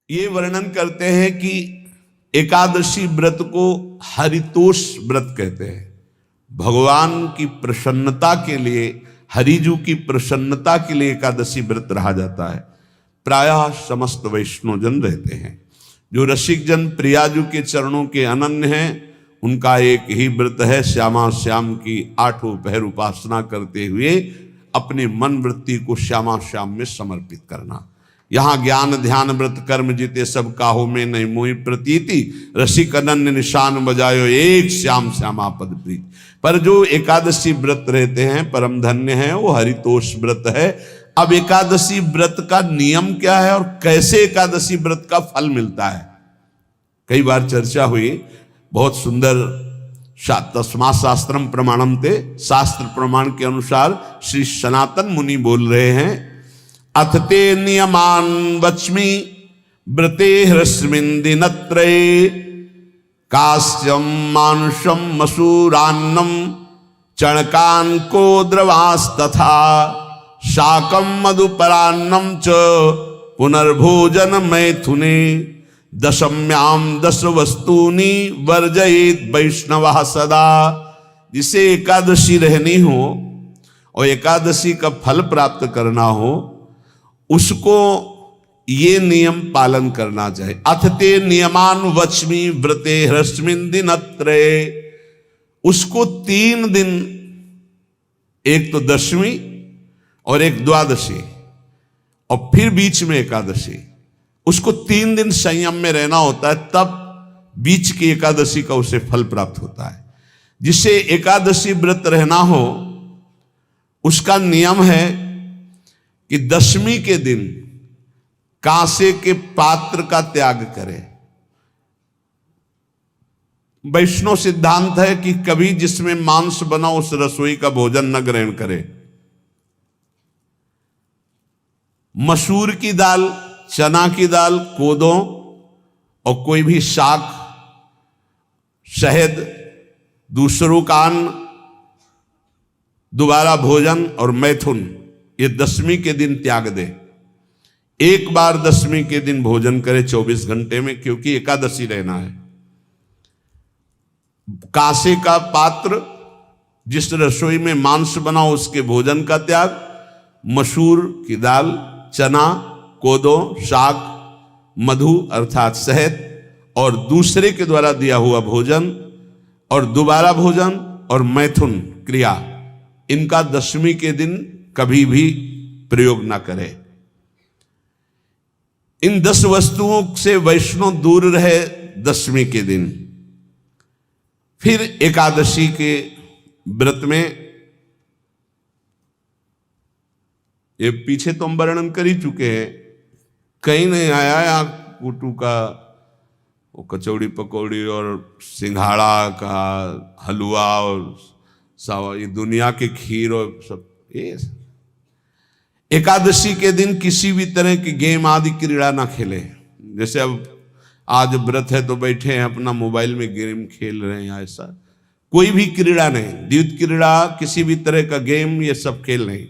ये वर्णन करते हैं कि एकादशी व्रत को हरितोष व्रत कहते हैं। भगवान की प्रसन्नता के लिए, हरिजू की प्रसन्नता के लिए एकादशी व्रत रहा जाता है। प्रायः समस्त वैष्णवजन रहते हैं। जो रसिक जन प्रियाजू के चरणों के अनन्य हैं, उनका एक ही व्रत है, श्यामा श्याम की 8 पहर उपासना करते हुए अपने मन वृत्ति को श्यामा श्याम में समर्पित करना। यहाँ ज्ञान ध्यान व्रत कर्म जीते सब काहो में नहीं मोहि प्रतीति, रसिक अनन्य निशान बजायो एक श्याम श्यामा पद प्रीति। पर जो एकादशी व्रत रहते हैं परम धन्य है, वो हरितोष व्रत है। अब एकादशी व्रत का नियम क्या है और कैसे एकादशी व्रत का फल मिलता है, कई बार चर्चा हुई। बहुत सुंदर तस्मा शास्त्रम प्रमाणम ते, शास्त्र प्रमाण के अनुसार श्री सनातन मुनि बोल रहे हैं, अथ ते नियमान वच्मि व्रते ह्रस्मिन् दिनत्रये, कास्यम मानुषम मसूरान्नम चणकान को द्रवास्तथा, शाकम मधुपरान्नम च पुनर्भोजन मैथुने, दशम्याम 10 वस्तूनि वर्जयेत वैष्णवः सदा। जिसे एकादशी रहनी हो और एकादशी का फल प्राप्त करना हो, उसको ये नियम पालन करना चाहिए। अथ ते नियमान वच्मि व्रते ह्रस्मिन् दिनत्रये, उसको 3 दिन, एक तो दशमी और एक द्वादशी और फिर बीच में एकादशी, उसको 3 दिन संयम में रहना होता है, तब बीच की एकादशी का उसे फल प्राप्त होता है। जिसे एकादशी व्रत रहना हो, उसका नियम है कि दशमी के दिन कांसे के पात्र का त्याग करे। वैष्णव सिद्धांत है कि कभी जिसमें मांस बना उस रसोई का भोजन न ग्रहण करे। मसूर की दाल, चना की दाल, कोदों और कोई भी शाक, शहद, दूसरों का अन्न, दोबारा भोजन और मैथुन, ये दशमी के दिन त्याग दे। एक बार दशमी के दिन भोजन करे 24 घंटे में, क्योंकि एकादशी रहना है। कांसे का पात्र, जिस रसोई में मांस बना उसके भोजन का त्याग, मसूर की दाल, चना, कोदो, शाक, मधु अर्थात शहद और दूसरे के द्वारा दिया हुआ भोजन और दोबारा भोजन और मैथुन क्रिया, इनका दशमी के दिन कभी भी प्रयोग ना करें। इन 10 वस्तुओं से वैष्णव दूर रहे दशमी के दिन। फिर एकादशी के व्रत में, ये पीछे तो हम वर्णन कर ही चुके हैं, कहीं नहीं आया यहाँ कुटू का वो कचौड़ी पकौड़ी और सिंघाड़ा का हलवा और सावा, ये दुनिया के खीर और सब। ये एकादशी के दिन किसी भी तरह की गेम आदि क्रीड़ा ना खेले। जैसे अब आज व्रत है तो बैठे हैं अपना मोबाइल में गेम खेल रहे हैं, ऐसा कोई भी क्रीड़ा नहीं। द्वैत क्रीड़ा, किसी भी तरह का गेम, ये सब खेल नहीं।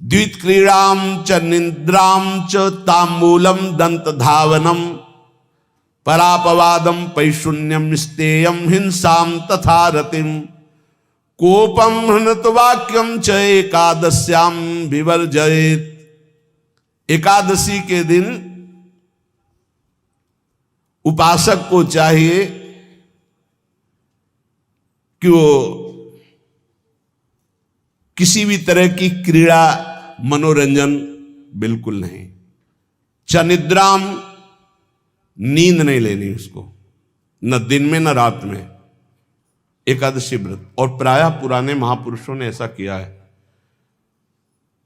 द्वैत क्रीड़ाम च निद्राम च तांबूलम दंत धावनम, परापवादम पैशून्यम स्तेयम हिंसाम तथा रतिम, कोपम हृत वाक्यम च एकादश्याम विवर्जयेत। एकादशी के दिन उपासक को चाहिए कि वो किसी भी तरह की क्रीड़ा, मनोरंजन बिल्कुल नहीं। चनिद्राम, नींद नहीं लेनी उसको, न दिन में न रात में, एकादशी व्रत। और प्रायः पुराने महापुरुषों ने ऐसा किया है।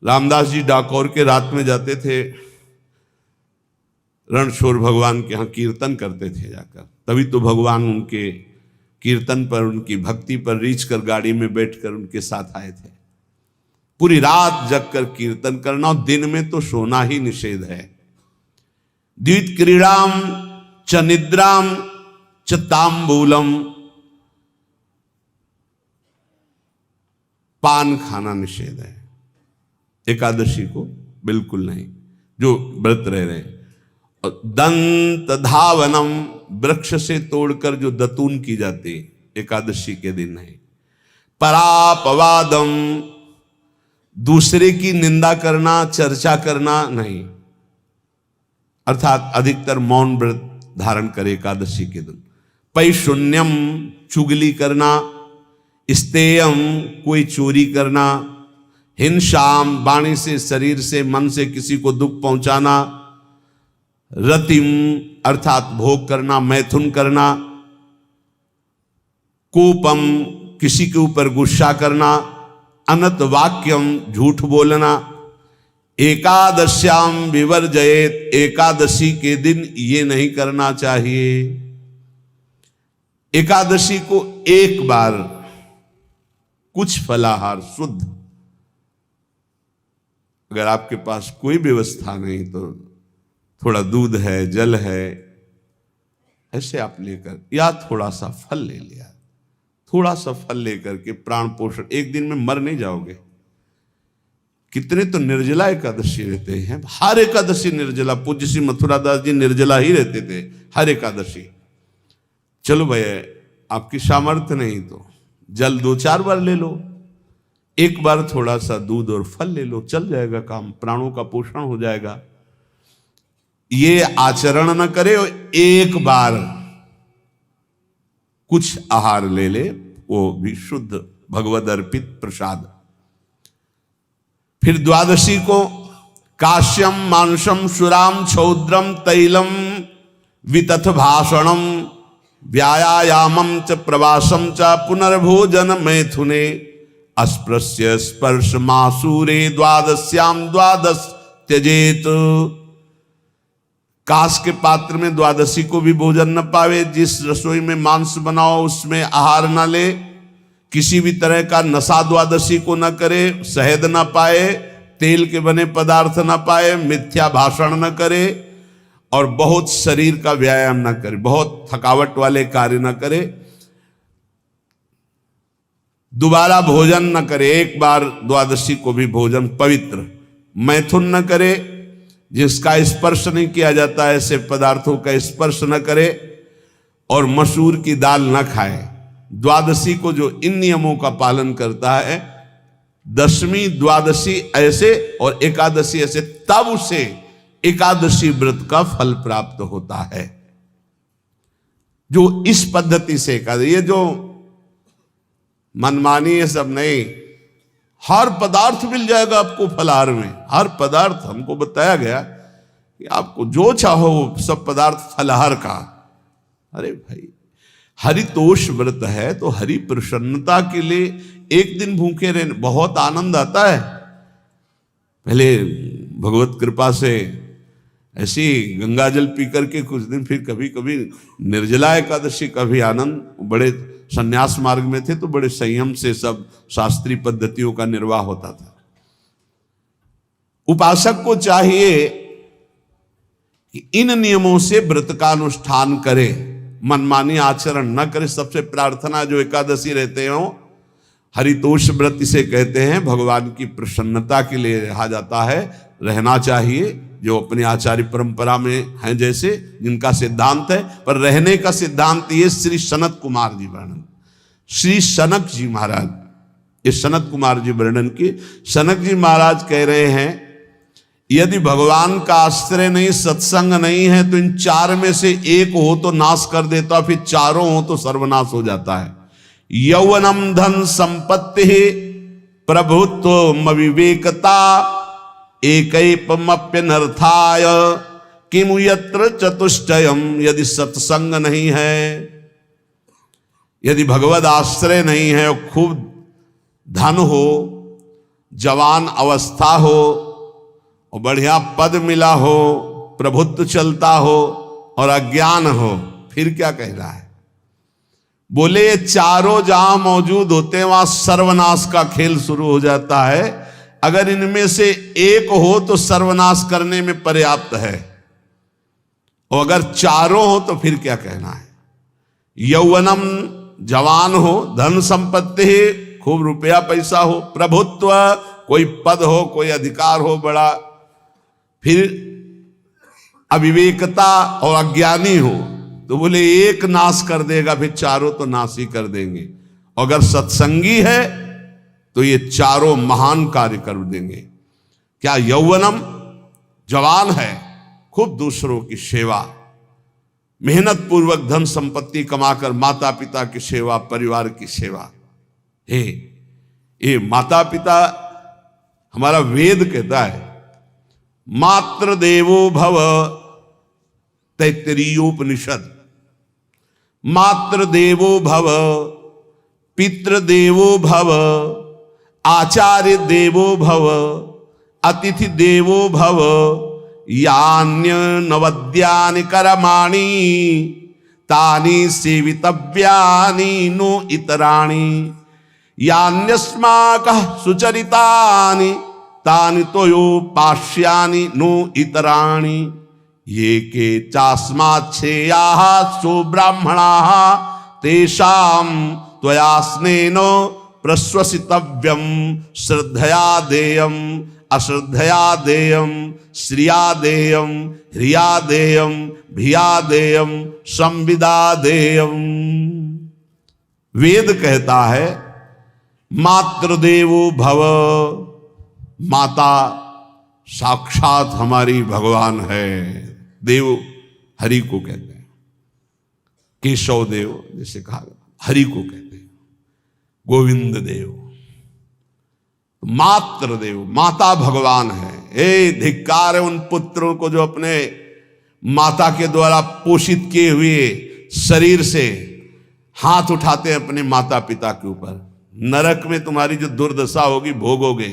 रामदास जी डाकोर के रात में जाते थे, रणछोड़ भगवान के यहाँ कीर्तन करते थे जाकर, तभी तो भगवान उनके कीर्तन पर, उनकी भक्ति पर रीझ कर गाड़ी में बैठकर उनके साथ आए थे। पूरी रात जगकर कीर्तन करना, और दिन में तो सोना ही निषेध है। द्वैत क्रीड़ाम च निद्राम च तांबूलम, पान खाना निषेध है। एकादशी को बिल्कुल नहीं। जो व्रत रह रहे हैं। और दंत धावनम, वृक्ष से तोड़कर जो दतून की जाती है एकादशी के दिन नहीं। परापवादम, दूसरे की निंदा करना, चर्चा करना नहीं, अर्थात अधिकतर मौन व्रत धारण करे एकादशी के दिन। पैशून्यम, चुगली करना। स्तेयम, कोई चोरी करना। हिंसाम, वाणी से, शरीर से, मन से किसी को दुख पहुंचाना। रतिम, अर्थात भोग करना, मैथुन करना। कोपम, किसी के ऊपर गुस्सा करना। अनत वाक्यम, झूठ बोलना। एकादश्याम विवर्जयेत, एकादशी के दिन ये नहीं करना चाहिए। एकादशी को एक बार कुछ फलाहार शुद्ध, अगर आपके पास कोई व्यवस्था नहीं तो थोड़ा दूध है, जल है, ऐसे आप लेकर, या थोड़ा सा फल ले लिया, थोड़ा सा फल लेकर के प्राण पोषण, एक दिन में मर नहीं जाओगे। कितने तो निर्जला एकादशी रहते हैं, हर एकादशी निर्जला। पूज्य श्री मथुरा दास जी निर्जला ही रहते थे हर एकादशी। चलो भैया आपकी सामर्थ्य नहीं तो जल 2-4 बार ले लो, एक बार थोड़ा सा दूध और फल ले लो, चल जाएगा काम, प्राणों का पोषण हो जाएगा। ये आचरण न करे और एक बार कुछ आहार ले ले, वो भी शुद्ध भगवद अर्पित प्रसाद। फिर द्वादशी को काश्यम मांसम सुराम छौद्रम तैलम वितथ भाषणम व्यायामम च प्रवासम च पुनर्भोजन मैथुने अस्पृश्य स्पर्श मासूरे द्वादश्याम द्वादश त्यजेत। काश के पात्र में द्वादशी को भी भोजन न पावे, जिस रसोई में मांस बनाओ उसमें आहार न ले, किसी भी तरह का नशा द्वादशी को न करे, शहद न पाए, तेल के बने पदार्थ न पाए, मिथ्या भाषण न करे और बहुत शरीर का व्यायाम न करे, बहुत थकावट वाले कार्य न करे, दोबारा भोजन न करे, एक बार द्वादशी को भी भोजन पवित्र, मैथुन न करे, जिसका स्पर्श नहीं किया जाता है ऐसे पदार्थों का स्पर्श न करे, और मसूर की दाल न खाए। द्वादशी को जो इन नियमों का पालन करता है, दशमी द्वादशी ऐसे और एकादशी ऐसे, तब उसे एकादशी व्रत का फल प्राप्त होता है। जो इस पद्धति से एकादशी, ये जो मनमानी है सब नहीं, हर पदार्थ मिल जाएगा आपको फलाहार में, हर पदार्थ हमको बताया गया कि आपको जो चाहो सब पदार्थ फलाहार का। अरे भाई हरितोष व्रत है तो हरि प्रसन्नता के लिए एक दिन भूखे रहने बहुत आनंद आता है। पहले भगवत कृपा से ऐसी गंगा जल पी करके कुछ दिन, फिर कभी कभी निर्जला एकादशी का भी आनंद। बड़े संन्यास मार्ग में थे तो बड़े संयम से सब शास्त्रीय पद्धतियों का निर्वाह होता था। उपासक को चाहिए कि इन नियमों से व्रत का अनुष्ठान करे, मनमानी आचरण न करे। सबसे प्रार्थना जो एकादशी रहते हो, हरितोष व्रत इसे कहते हैं, भगवान की प्रसन्नता के लिए रहा जाता है, रहना चाहिए। जो अपनी आचार्य परंपरा में हैं जैसे, जिनका सिद्धांत है, पर रहने का सिद्धांत ये श्री सनत कुमार जी वर्णन, श्री सनक जी महाराज, ये सनत कुमार जी वर्णन की। सनक जी महाराज कह रहे हैं, यदि भगवान का आश्रय नहीं, सत्संग नहीं है, तो इन 4 में से एक हो तो नाश कर देता, फिर चारों हो तो सर्वनाश हो जाता है। यौवनम धन संपत्ति प्रभुत्व विवेकता एकैपमप्यनर्थाय किमु यत्र चतुष्टयम। यदि सत्संग नहीं है, यदि भगवद आश्रय नहीं है, और खूब धन हो, जवान अवस्था हो, और बढ़िया पद मिला हो, प्रभुत्व चलता हो, और अज्ञान हो, फिर क्या कह रहा है? बोले ये चारों जहां मौजूद होते हैं वहां सर्वनाश का खेल शुरू हो जाता है। अगर इनमें से एक हो तो सर्वनाश करने में पर्याप्त है, और अगर चारों हो तो फिर क्या कहना है? यौवनम, जवान हो, धन संपत्ति, खूब रुपया पैसा हो, प्रभुत्व, कोई पद हो, कोई अधिकार हो बड़ा, फिर अविवेकता और अज्ञानी हो तो बोले एक नाश कर देगा, फिर चारों तो नाश ही कर देंगे। अगर सत्संगी है तो ये चारों महान कार्य कर देंगे। क्या यौवनम, जवान है, खूब दूसरों की सेवा, मेहनत पूर्वक धन संपत्ति कमाकर माता पिता की सेवा, परिवार की सेवा। हे ये माता पिता, हमारा वेद कहता है मातृ देवो भव, तैत्तिरीयोपनिषद, मातृ देवो भव, पितृ देवो भव, आचार्य देवो भव, अतिथि देवो भव, यान्य नवद्यानि कर्माणि तानि सेवितव्यानि नो इतराणि, यान्यस्माकः सुचरितानि तानि तोयोपास्यानि नो इतराणि, ये के चास्माच्छेयाः सो ब्राह्मणाः तेषां त्वया स्नेन प्रश्वसितव्यं, श्रद्धया देयं अश्रद्धया देयं, श्रिया देयं ह्रिया देयं भिया देयं संविदा देयं। वेद कहता है मातृदेवो भव, माता साक्षात हमारी भगवान है। देव हरि को कहते हैं, केशव देव जैसे कहा हरि को कहते हैं, गोविंद देव, मातृ देव, माता भगवान है। ए धिक्कार है उन पुत्रों को जो अपने माता के द्वारा पोषित किए हुए शरीर से हाथ उठाते हैं अपने माता पिता के ऊपर। नरक में तुम्हारी जो दुर्दशा होगी भोगोगे।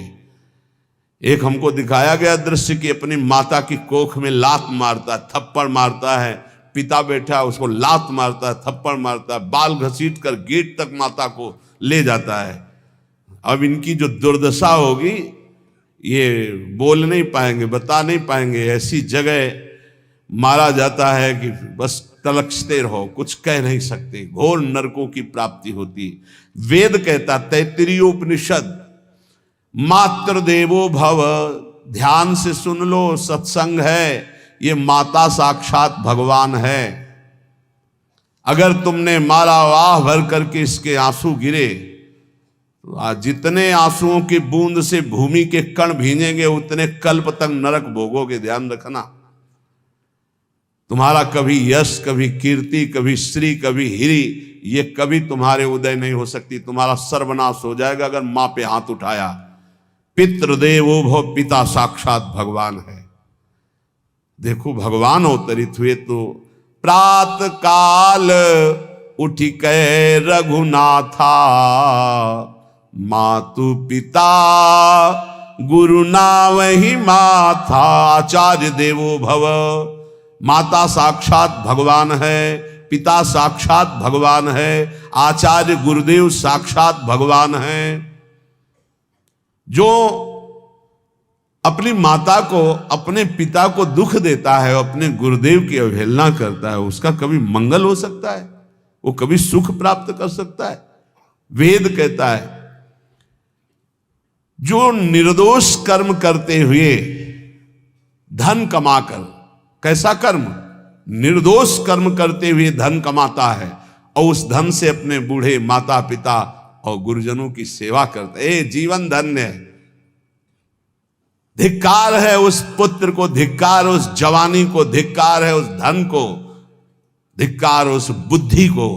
एक हमको दिखाया गया दृश्य कि अपनी माता की कोख में लात मारता है, थप्पड़ मारता है, पिता बैठा है उसको लात मारता है, थप्पड़ मारता है, बाल घसीट कर गेट तक माता को ले जाता है। अब इनकी जो दुर्दशा होगी ये बोल नहीं पाएंगे, बता नहीं पाएंगे। ऐसी जगह मारा जाता है कि बस तलकते रहो, कुछ कह नहीं सकते, घोर नरकों की प्राप्ति होती। वेद कहता, तैत्तिरीयोपनिषद, मातृ देवो भव, ध्यान से सुन लो, सत्संग है, ये माता साक्षात भगवान है। अगर तुमने मारा वाह भर करके इसके आंसू गिरे, जितने आंसुओं की बूंद से भूमि के कण भींजेंगे उतने कल्प तक नरक भोगोगे। ध्यान रखना, तुम्हारा कभी यश, कभी कीर्ति, कभी श्री, कभी हिरी, ये कभी तुम्हारे उदय नहीं हो सकती। तुम्हारा सर्वनाश हो जाएगा अगर मां पे हाथ उठाया। पितृदेवो भव, पिता साक्षात भगवान है। देखो भगवान अवतरित हुए तो प्रात काल उठी कै रघुनाथा, मातु पिता गुरु नावहि माथा। आचार्य देवो भव, माता साक्षात भगवान है, पिता साक्षात भगवान है, आचार्य गुरुदेव साक्षात भगवान है। जो अपनी माता को, अपने पिता को दुख देता है, अपने गुरुदेव की अवहेलना करता है, उसका कभी मंगल हो सकता है? वो कभी सुख प्राप्त कर सकता है? वेद कहता है जो निर्दोष कर्म करते हुए धन कमाकर, कैसा कर्म? निर्दोष कर्म करते हुए धन कमाता है और उस धन से अपने बूढ़े माता पिता और गुरुजनों की सेवा करते हैं, जीवन धन्य है। धिक्कार है उस पुत्र को, धिक्कार उस जवानी को, धिक्कार है उस धन को, धिक्कार उस बुद्धि को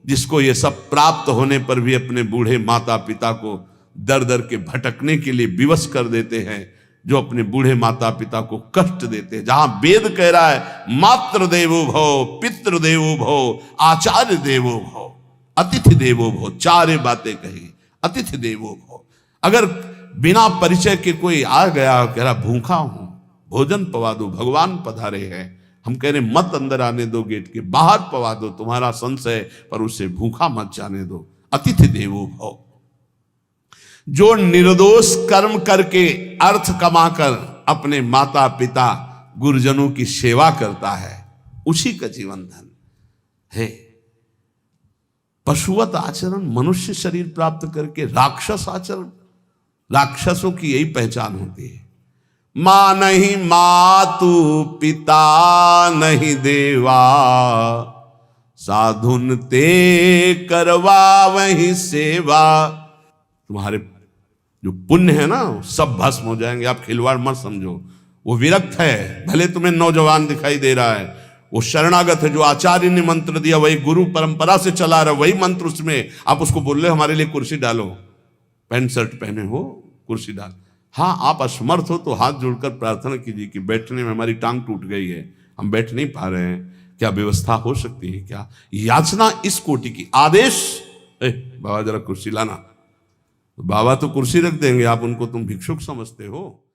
जिसको ये सब प्राप्त होने पर भी अपने बूढ़े माता पिता को दर दर के भटकने के लिए विवश कर देते हैं, जो अपने बूढ़े माता पिता को कष्ट देते हैं। जहां वेद कह रहा है मातृ देवो भव, पितृ देवो भव, आचार्य देवो भव, अतिथि देवो भव, चार बातें कही। अतिथि देवो भव, अगर बिना परिचय के कोई आ गया, कह रहा भूखा हूं, भोजन पवा दो, भगवान पधारे हैं, हम कह रहे मत अंदर आने दो, गेट के बाहर पवा दो, तुम्हारा संशय, पर उसे भूखा मत जाने दो। अतिथि देवो भव, जो निर्दोष कर्म करके अर्थ कमाकर अपने माता पिता गुरुजनों की सेवा करता है, उसी का जीवन धन है। पशुवत आचरण, मनुष्य शरीर प्राप्त करके राक्षस आचरण, राक्षसों की यही पहचान होती है। माँ नहीं मातु पिता नहीं देवा, साधुन ते करवा वही सेवा। तुम्हारे जो पुण्य है ना सब भस्म हो जाएंगे, आप खिलवाड़ मत समझो। वो विरक्त है, भले तुम्हें नौजवान दिखाई दे रहा है, वो शरणागत है, जो आचार्य ने मंत्र दिया वही गुरु परंपरा से चला रहा, वही मंत्र उसमें। आप उसको बोल रहे हमारे लिए कुर्सी डालो, पैंट शर्ट पहने हो कुर्सी डाल। हाँ, आप असमर्थ हो तो हाथ जोड़कर प्रार्थना कीजिए कि बैठने में हमारी टांग टूट गई है, हम बैठ नहीं पा रहे हैं, क्या व्यवस्था हो सकती है क्या? याचना इस कोटि की। आदेश, बाबा जरा कुर्सी लाना, बाबा तो कुर्सी रख देंगे, आप उनको तुम भिक्षुक समझते हो।